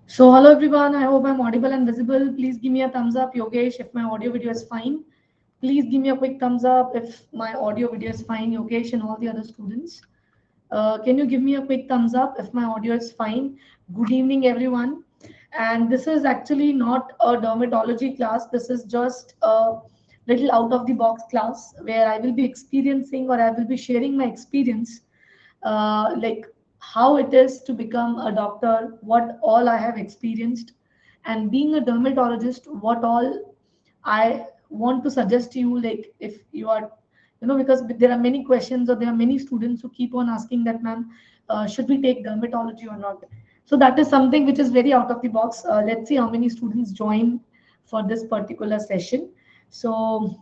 So hello everyone, I hope I'm audible and visible. Please give me a thumbs up, Yogesh, if my audio video is fine. Please give me a quick thumbs up if my audio video is fine, Yogesh and all the other students. Can you give me a quick thumbs up if my audio is fine? Good evening everyone. And this is actually not a dermatology class. This is just a little out of the box class where I will be experiencing or I will be sharing my experience, like how it is to become a doctor, what all I have experienced, and being a dermatologist, what all I want to suggest to you. Like if you are, because there are many questions or there are many students who keep on asking that, ma'am, should we take dermatology or not? So that is something which is very out of the box. Let's see how many students join for this particular session. So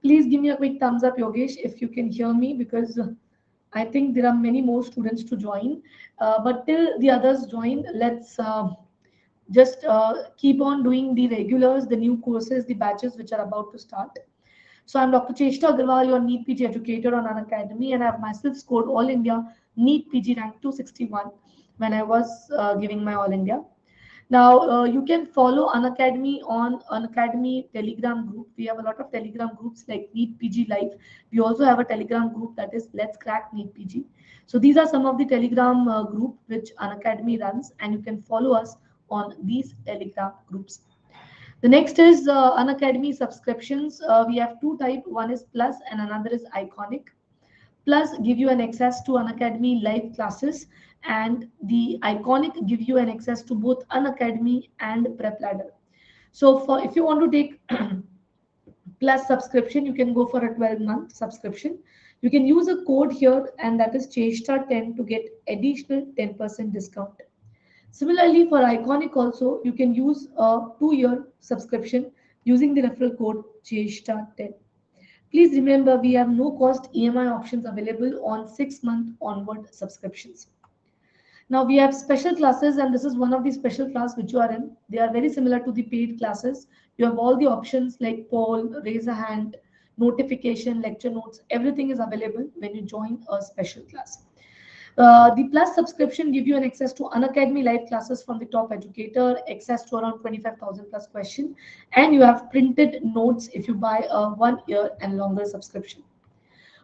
please give me a quick thumbs up, Yogesh, if you can hear me, because I think there are many more students to join. But till the others join, let's just keep on doing the regulars, the new courses, the batches which are about to start. So I'm Dr. Cheshta Agarwal, your NEET PG educator on Unacademy, and I have myself scored All India NEET PG rank 261 when I was giving my All India. Now, you can follow Unacademy on Unacademy Telegram group. We have a lot of Telegram groups like NEET PG Live. We also have a Telegram group that is Let's Crack NEET PG. So these are some of the Telegram group which Unacademy runs, and you can follow us on these Telegram groups. The next is Unacademy subscriptions. We have two type. One is Plus and another is Iconic. Plus give you an access to Unacademy live classes, and the Iconic give you an access to both Unacademy and Prep Ladder. So for if you want to take Plus subscription, you can go for a 12-month subscription. You can use a code here, and that is Cheshta10 to get additional 10% discount. Similarly, for Iconic also, you can use a 2-year subscription using the referral code Cheshta10. Please remember, we have no cost EMI options available on 6-month onward subscriptions. Now we have special classes, and this is one of the special class which you are in. They are very similar to the paid classes. You have all the options like poll, raise a hand, notification, lecture notes. Everything is available when you join a special class. The Plus subscription give you an access to Unacademy live classes from the top educator, access to around 25,000 plus question, and you have printed notes if you buy a 1 year and longer subscription.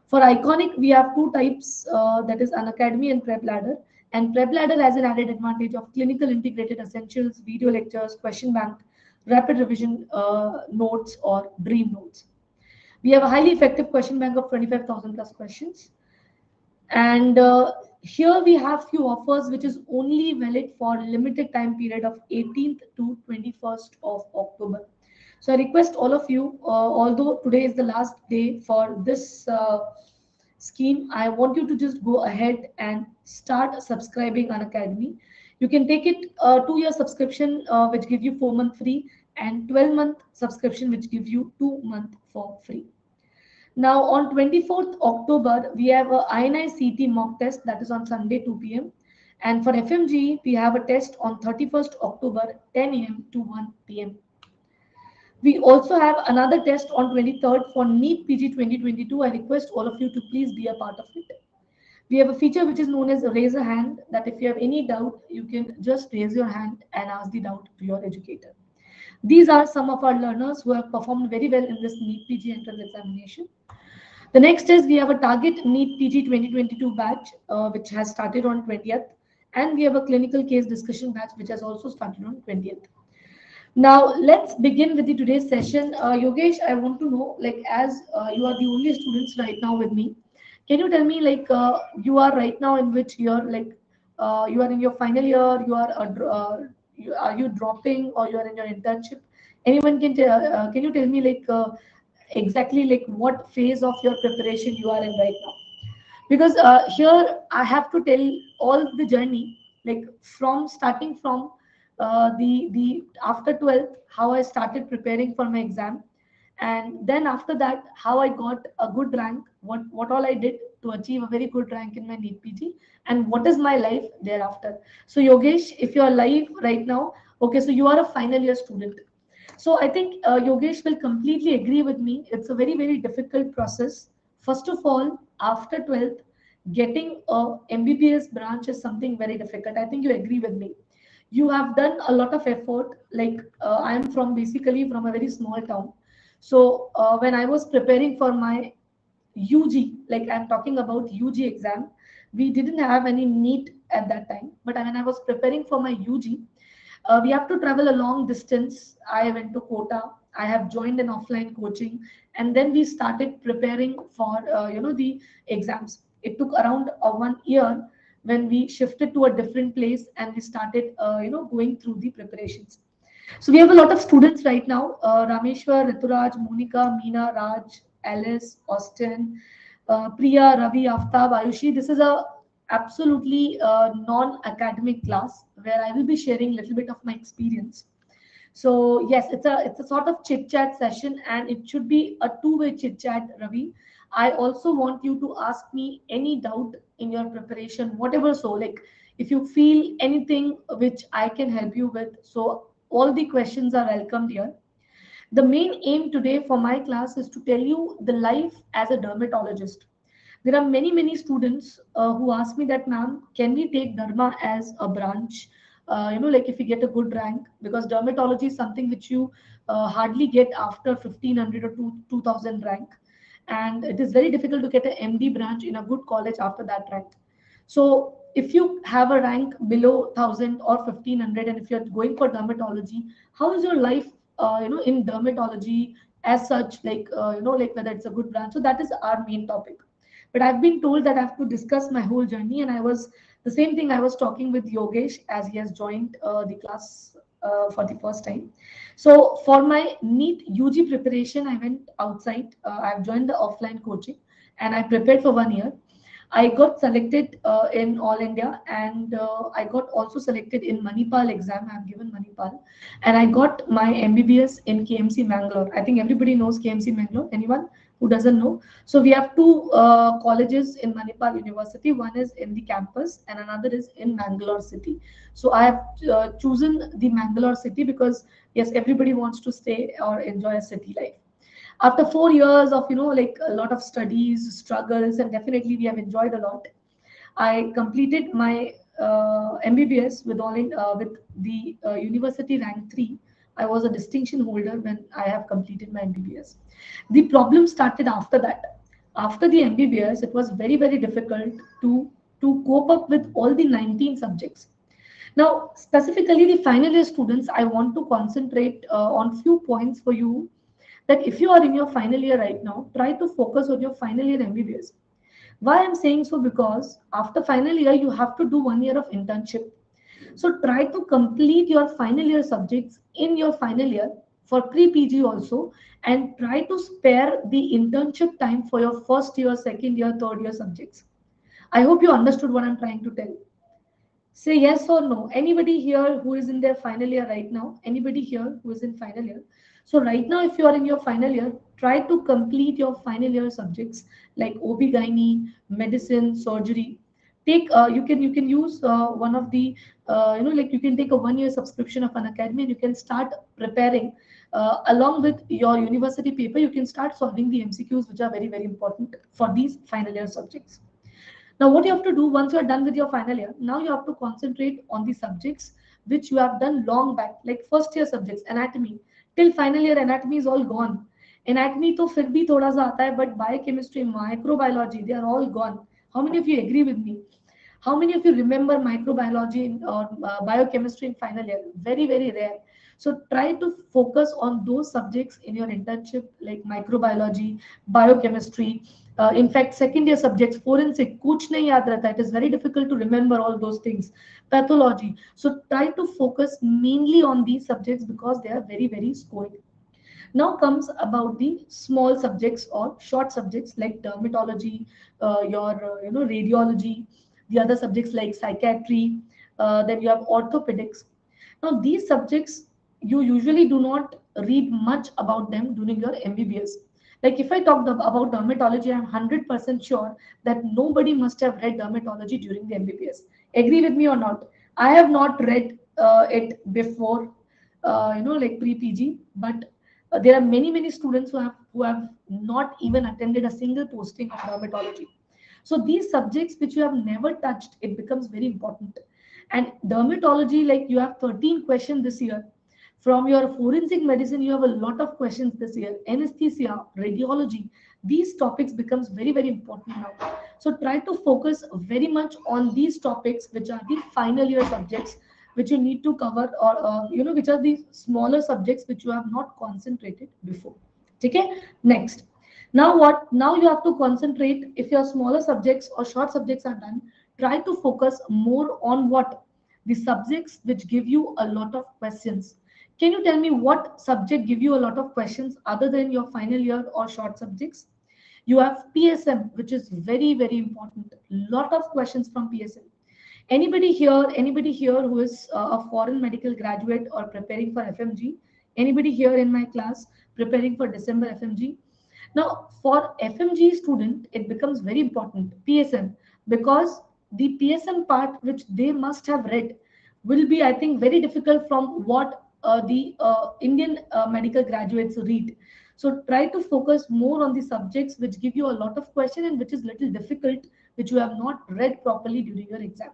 For Iconic, we have two types, that is Unacademy and Prep Ladder. And Prep Ladder has an added advantage of clinical integrated essentials, video lectures, question bank, rapid revision notes, or dream notes. We have a highly effective question bank of 25,000 plus questions. And here we have few offers which is only valid for limited time period of 18th to 21st of October. So I request all of you, although today is the last day for this scheme, I want you to just go ahead and start subscribing on Academy. You can take it a 2-year subscription which give you 4 month free, and 12-month subscription which give you 2 month for free. Now on 24th October, we have a INI CT mock test that is on Sunday 2 p.m. And for FMG, we have a test on 31st October 10 a.m. to 1 p.m. We also have another test on 23rd for NEET PG 2022. I request all of you to please be a part of it. We have a feature which is known as raise a hand, that if you have any doubt, you can just raise your hand and ask the doubt to your educator. These are some of our learners who have performed very well in this NEET PG entrance examination. The next is we have a target NEET PG 2022 batch, which has started on 20th, and we have a clinical case discussion batch which has also started on 20th. Now let's begin with the today's session. Yogesh, I want to know, like, as you are the only students right now with me, can you tell me, like, you are right now in which year? Like, you are in your final year, are you dropping, or you are in your internship? Anyone can tell? Can you tell me, like, exactly like what phase of your preparation you are in right now? Because here I have to tell all the journey, like from starting from the after 12th, how I started preparing for my exam, and then after that how I got a good rank, what all I did to achieve a very good rank in my NEET PG, and what is my life thereafter. So Yogesh, if you are live right now, okay, so you are a final year student. So I think Yogesh will completely agree with me. It's a very, very difficult process. First of all, after 12th, getting a MBBS branch is something very difficult. I think you agree with me. You have done a lot of effort. Like I am from basically from a very small town. So when I was preparing for my UG, like I'm talking about UG exam, we didn't have any NEET at that time. But when I was preparing for my UG, we have to travel a long distance. I went to Kota. I have joined an offline coaching, and then we started preparing for the exams. It took around 1 year when we shifted to a different place and we started going through the preparations. So we have a lot of students right now. Rameshwar, Rituraj, Monica, Meena, Raj, Alice, Austin, Priya, Ravi, Aftab, Ayushi. This is a absolutely non-academic class where I will be sharing a little bit of my experience. So yes, it's a sort of chit chat session, and it should be a two-way chit chat, Ravi. I also want you to ask me any doubt in your preparation, whatever. So like if you feel anything which I can help you with, so all the questions are welcomed here. The main aim today for my class is to tell you the life as a dermatologist. There are many students who ask me that, ma'am, can we take Dharma as a branch? Like if you get a good rank, because dermatology is something which you hardly get after 1500 or 2000 rank. And it is very difficult to get an MD branch in a good college after that rank. So if you have a rank below 1000 or 1500, and if you're going for dermatology, how is your life, in dermatology as such, like, like whether it's a good branch? So that is our main topic. But I've been told that I have to discuss my whole journey, and I was the same thing I was talking with Yogesh as he has joined the class for the first time. So for my NEET UG preparation, I went outside. I've joined the offline coaching, and I prepared for 1 year. I got selected in All India, and I got also selected in Manipal exam. I've given Manipal, and I got my MBBS in KMC Mangalore. I think everybody knows KMC Mangalore. Anyone who doesn't know? So we have two colleges in Manipal University. One is in the campus, and another is in Mangalore city. So I have chosen the Mangalore city because yes, everybody wants to stay or enjoy a city life. After 4 years of like a lot of studies, struggles, and definitely we have enjoyed a lot, I completed my MBBS with with the university rank 3. I was a distinction holder when I have completed my MBBS. The problem started after that. After the MBBS, it was very difficult to cope up with all the 19 subjects. Now, specifically the final year students, I want to concentrate on few points for you, that if you are in your final year right now, try to focus on your final year MBBS. Why I'm saying so? Because after final year, you have to do 1 year of internship. So try to complete your final year subjects in your final year for pre-PG also, and try to spare the internship time for your first year, second year, third year subjects. I hope you understood what I'm trying to tell. Say yes or no. Anybody here who is in their final year right now? Anybody here who is in final year? So right now, if you are in your final year, try to complete your final year subjects like OB-GYN, medicine, surgery. Take you can use one of the like you can take a 1 year subscription of an academy, and you can start preparing along with your university paper. You can start solving the MCQs, which are very important for these final year subjects. Now, what you have to do once you are done with your final year, now you have to concentrate on the subjects which you have done long back, like first year subjects, anatomy. Till final year, anatomy is all gone. Anatomy to फिर भी थोड़ा सा आता है, but biochemistry, microbiology, they are all gone. How many of you agree with me? How many of you remember microbiology or biochemistry in final year? Very rare. So try to focus on those subjects in your internship, like microbiology, biochemistry. In fact, second year subjects, forensic, kuch nahi yaad rehta. It is very difficult to remember all those things. Pathology. So try to focus mainly on these subjects because they are very scoring. Now comes about the small subjects or short subjects like dermatology, your radiology, the other subjects like psychiatry, then you have orthopedics. Now these subjects you usually do not read much about them during your MBBS. Like if I talk about dermatology, I'm 100% sure that nobody must have read dermatology during the MBBS. Agree with me or not? I have not read it before, like pre-PG, but there are many students who have not even attended a single posting of dermatology. So these subjects which you have never touched, it becomes very important. And dermatology, like you have 13 questions this year. From your forensic medicine, you have a lot of questions this year. Anesthesia, radiology, these topics becomes very, very important now. So try to focus very much on these topics, which are the final year subjects, which you need to cover, or which are the smaller subjects which you have not concentrated before. Okay, next. Now what? Now you have to concentrate. If your smaller subjects or short subjects are done, try to focus more on what? The subjects which give you a lot of questions. Can you tell me what subject give you a lot of questions other than your final year or short subjects? You have PSM, which is very, very important. Lot of questions from PSM. Anybody here who is a foreign medical graduate or preparing for FMG? Anybody here in my class preparing for December FMG? Now, for FMG student, it becomes very important, PSM, because the PSM part which they must have read will be, I think, very difficult from what the Indian medical graduates read. So try to focus more on the subjects which give you a lot of question and which is little difficult, which you have not read properly during your exam.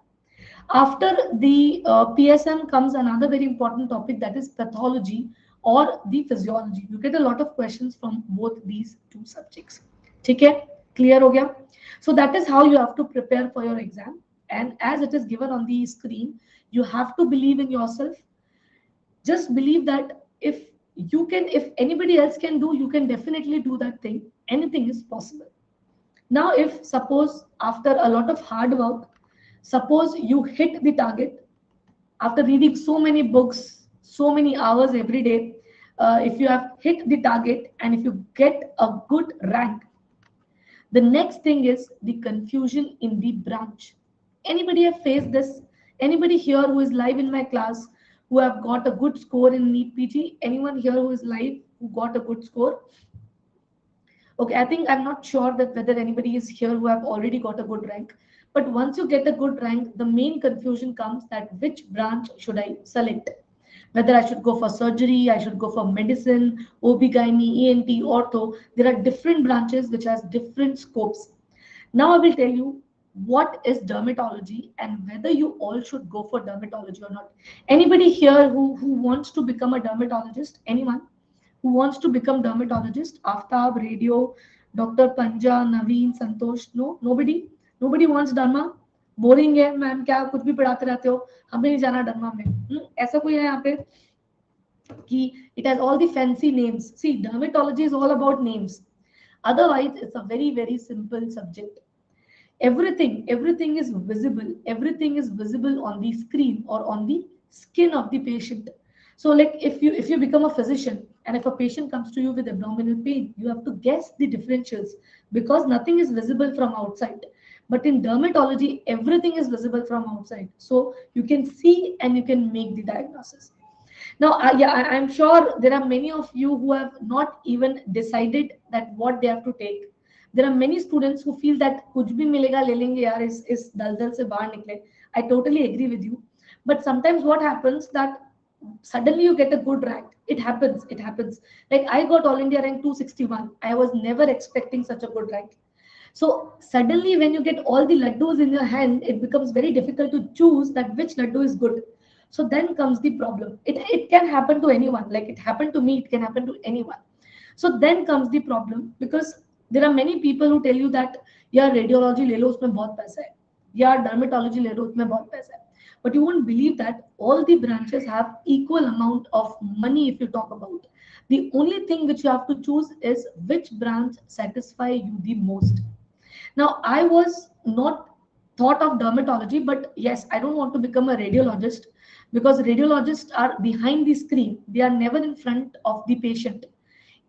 After the PSM comes another very important topic, that is pathology or the physiology. You get a lot of questions from both these two subjects. Okay, clear ho gaya? So that is how you have to prepare for your exam. And as it is given on the screen, you have to believe in yourself. Just believe that if anybody else can do, you can definitely do that thing. Anything is possible. Now, if suppose after a lot of hard work, suppose you hit the target after reading so many books, so many hours every day, if you have hit the target and if you get a good rank, the next thing is the confusion in the branch. Anybody have faced this? Anybody here who is live in my class who have got a good score in NEET PG? Anyone here who is live who got a good score? Okay, I think I'm not sure that whether anybody is here who have already got a good rank. But once you get a good rank, the main confusion comes that which branch should I select? Whether I should go for surgery, I should go for medicine, OB-GYN, ENT, ortho. There are different branches which has different scopes. Now I will tell you what is dermatology and whether you all should go for dermatology or not. Anybody here who wants to become a dermatologist? Anyone who wants to become dermatologist? Aftab, Radio, Dr. Panja, Naveen, Santosh? No, nobody. Nobody wants derma. Boring है ma'am, क्या कुछ भी पढ़ाते रहते हो, हमें नहीं जाना डरमा में. ऐसा कोई है यहाँ पे कि it has all the fancy names? See, dermatology is all about names. Otherwise, it's a very, very simple subject. Everything is visible. Everything is visible on the screen or on the skin of the patient. So, like if you become a physician and if a patient comes to you with abdominal pain, you have to guess the differentials because nothing is visible from outside. But in dermatology, everything is visible from outside. So you can see and you can make the diagnosis. Now, I'm sure there are many of you who have not even decided that what they have to take. There are many students who feel that कुछ भी मिलेगा ले लेंगे यार, इस दलदल से बाहर निकले. I totally agree with you. But sometimes what happens that suddenly you get a good rank. It happens. It happens. Like I got All India rank 261. I was never expecting such a good rank. So suddenly when you get all the laddus in your hand, it becomes very difficult to choose that which laddu is good. So then comes the problem. It can happen to anyone. Like it happened to me, it can happen to anyone. So then comes the problem because there are many people who tell you that यार radiology ले लो उसमें बहुत पैसा है, यार dermatology ले लो उसमें बहुत पैसा है. But you won't believe that all the branches have equal amount of money if you talk about. The only thing which you have to choose is which branch satisfy you the most. Now, I was not thought of dermatology, but yes, I don't want to become a radiologist because radiologists are behind the screen. They are never in front of the patient.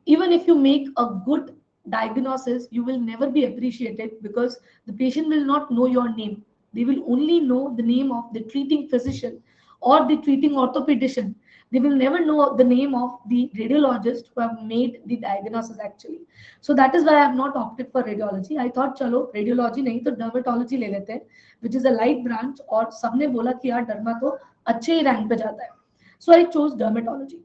Even if you make a good diagnosis, you will never be appreciated because the patient will not know your name. They will only know the name of the treating physician or the treating orthopedician. They will never know the name of the radiologist who have made the diagnosis actually. So that is why I have not opted for radiology. I thought चलो radiology नहीं तो dermatology ले लेते हैं, which is a light branch. और सबने बोला कि यार derma तो अच्छे ही rank पे जाता है. So I chose dermatology.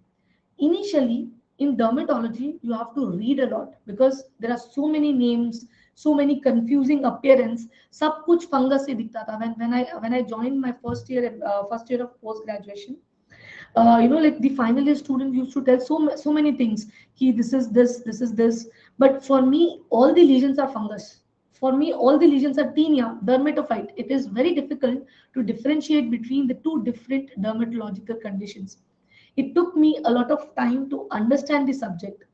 Initially, in dermatology, you have to read a lot because there are so many names, so many confusing appearance. सब कुछ fungus से दिखता था when I joined my first year of post graduation. Like the final year student used to tell so many things. Ki this is this. But for me, all the lesions are fungus. For me, all the lesions are tinea, dermatophyte. It is very difficult to differentiate between the two different dermatological conditions. It took me a lot of time to understand the subject.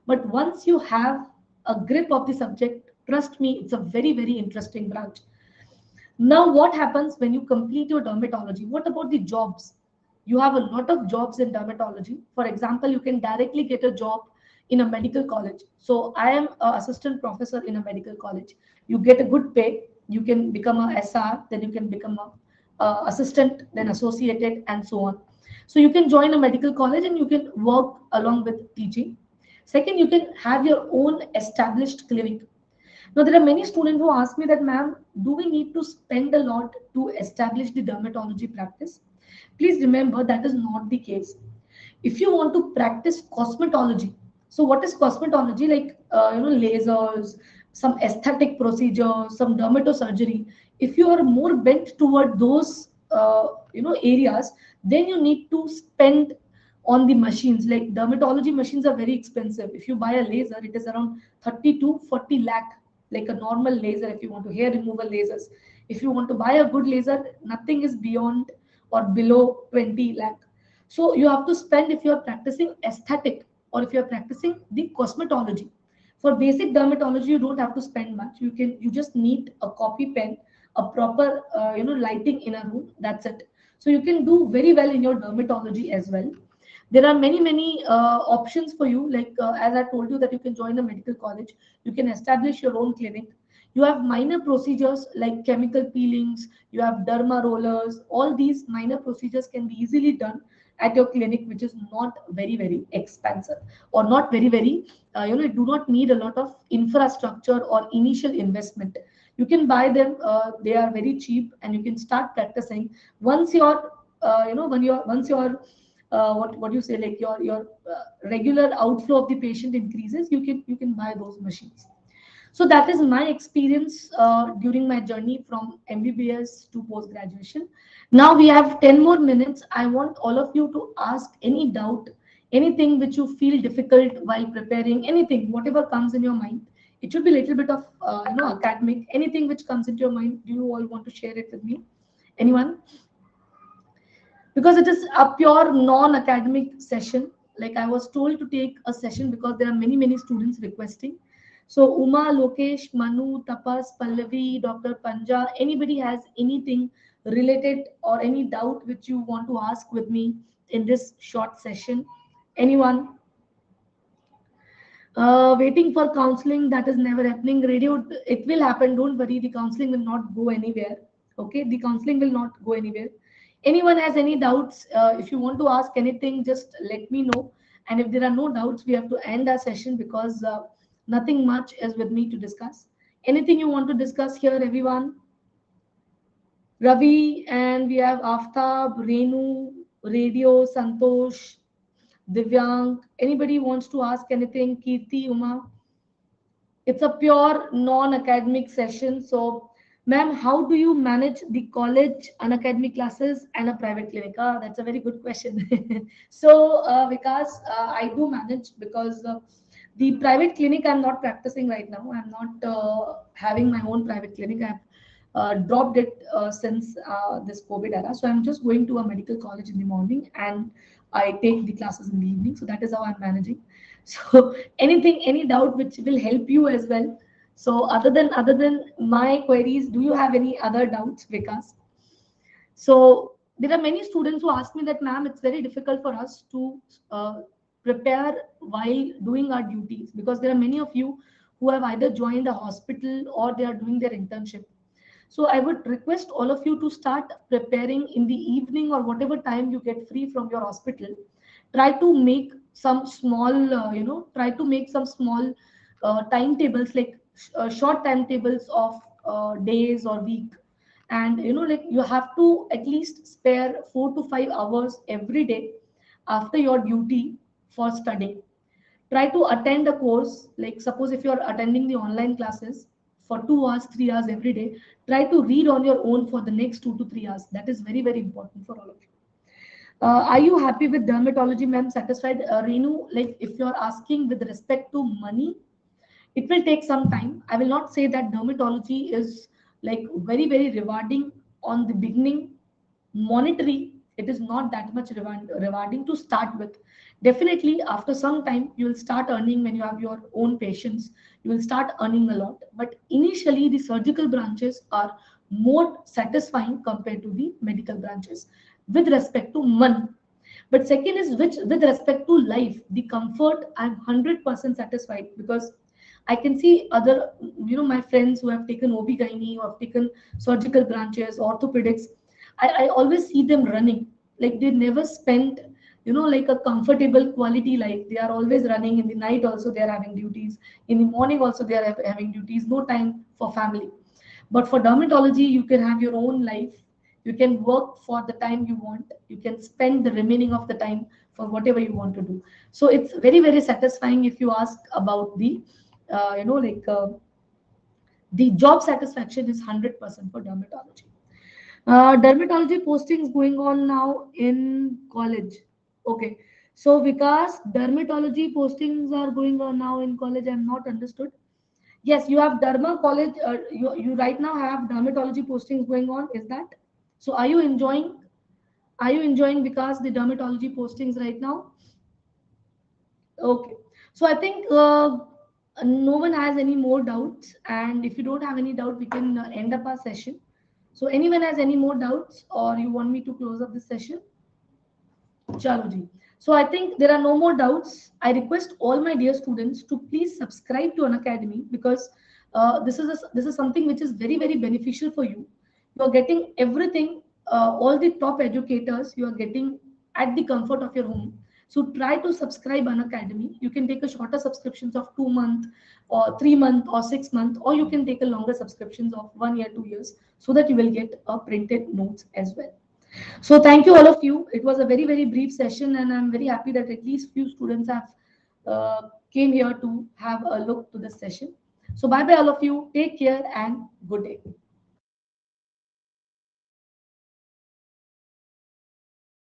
But once you have a grip of the subject, trust me, it's a very, very interesting branch. Now, what happens when you complete your dermatology? What about the jobs? You have a lot of jobs in dermatology. For example, you can directly get a job in a medical college. So, I am an assistant professor in a medical college. You get a good pay. You can become a SR, then you can become a assistant, then associated, and so on. So, you can join a medical college and you can work along with teaching. Second, you can have your own established clinic. Now, there are many students who ask me that, ma'am, do we need to spend a lot to establish the dermatology practice? Please remember that is not the case. If you want to practice cosmetology, so what is cosmetology? Like, lasers, some aesthetic procedures, some dermatosurgery. If you are more bent toward those, areas, then you need to spend on the machines. Like dermatology machines are very expensive. If you buy a laser, it is around 30 to 40 lakh, like a normal laser. If you want to hair removal lasers, if you want to buy a good laser, nothing is beyond or below 20 lakh. So you have to spend if you are practicing aesthetic or if you are practicing the cosmetology. For basic dermatology, you don't have to spend much. You just need a copy pen, a proper lighting in a room. That's it. So you can do very well in your dermatology as well. There are many options for you. Like as I told you that you can join a medical college, you can establish your own clinic. You have minor procedures like chemical peelings, you have derma rollers. All these minor procedures can be easily done at your clinic, which is not very expensive or not very do not need a lot of infrastructure or initial investment. You can buy them, they are very cheap, and you can start practicing. Once your once your what you say, like your regular outflow of the patient increases, you can buy those machines. So that is my experience during my journey from MBBS to post graduation. Now we have 10 more minutes. I want all of you to ask any doubt, anything which you feel difficult while preparing, anything, whatever comes in your mind. It should be a little bit of academic. Anything which comes into your mind, do you all want to share it with me? Anyone? Because it is a pure non-academic session. Like I was told to take a session because there are many students requesting. So Uma, Lokesh, Manu, Tapas, Pallavi, Dr. Panja, anybody has anything related or any doubt which you want to ask with me in this short session? Anyone? Waiting for counseling, that is never happening. Radio, it will happen. Don't worry. The counseling will not go anywhere. Okay, the counseling will not go anywhere. Anyone has any doubts? If you want to ask anything, just let me know. And if there are no doubts, we have to end our session because nothing much is with me to discuss. Anything you want to discuss here, everyone? Ravi, and we have Aftab, Renu, Radio, Santosh, Divyang. Anybody wants to ask anything? Kirti, Uma? It's a pure non-academic session. So, ma'am, how do you manage the college unacademic classes and a private clinic? Ah, that's a very good question. So, Vikas, I do manage because the private clinic I'm not practicing right now. I'm not having my own private clinic. I've dropped it since this COVID era. So I'm just going to a medical college in the morning and I take the classes in the evening. So that is how I'm managing. So anything, any doubt which will help you as well. So other than my queries, do you have any other doubts, Vikas? So there are many students who ask me that, ma'am, it's very difficult for us to prepare while doing our duties because there are many of you who have either joined a hospital or they are doing their internship. So I would request all of you to start preparing in the evening or whatever time you get free from your hospital. Try to make some small, try to make some small timetables, like short timetables of days or week. And like you have to at least spare 4 to 5 hours every day after your duty for studying. Try to attend a course, like suppose if you're attending the online classes, for 2 hours, 3 hours every day. Try to read on your own for the next 2 to 3 hours. That is very, very important for all of you. Are you happy with dermatology, ma'am? Satisfied? Renu, like if you're asking with respect to money, it will take some time. I will not say that dermatology is like very, very rewarding on the beginning. Monetary, it is not that much rewarding to start with. Definitely, after some time, you will start earning when you have your own patients. You will start earning a lot. But initially, the surgical branches are more satisfying compared to the medical branches with respect to money. But second is which with respect to life, the comfort, I'm 100% satisfied because I can see other, my friends who have taken OB-GYN, who have taken surgical branches, orthopedics. I always see them running. Like they never spend, like a comfortable quality life. They are always running in the night also they are having duties. In the morning also they are having duties, no time for family. But for dermatology, you can have your own life. You can work for the time you want. You can spend the remaining of the time for whatever you want to do. So it's very, very satisfying if you ask about the, the job satisfaction is 100% for dermatology. Dermatology postings going on now in college. Okay. So because dermatology postings are going on now in college, I'm not understood. Yes, you have derma college. You right now have dermatology postings going on. Is that so? Are you enjoying? Are you enjoying because the dermatology postings right now? Okay. So I think no one has any more doubts. And if you don't have any doubt, we can end up our session. So anyone has any more doubts or you want me to close up this session? Chalo ji. So I think there are no more doubts. I request all my dear students to please subscribe to Unacademy because this is something which is very, very beneficial for you. You are getting everything, all the top educators you are getting at the comfort of your home. So try to subscribe Unacademy. You can take a shorter subscriptions of 2 months or 3 months or 6 months, or you can take a longer subscriptions of 1 year, 2 years, so that you will get a printed notes as well. So thank you all of you. It was a very, very brief session and I'm very happy that at least few students have came here to have a look to this session. So bye bye all of you. Take care and good day.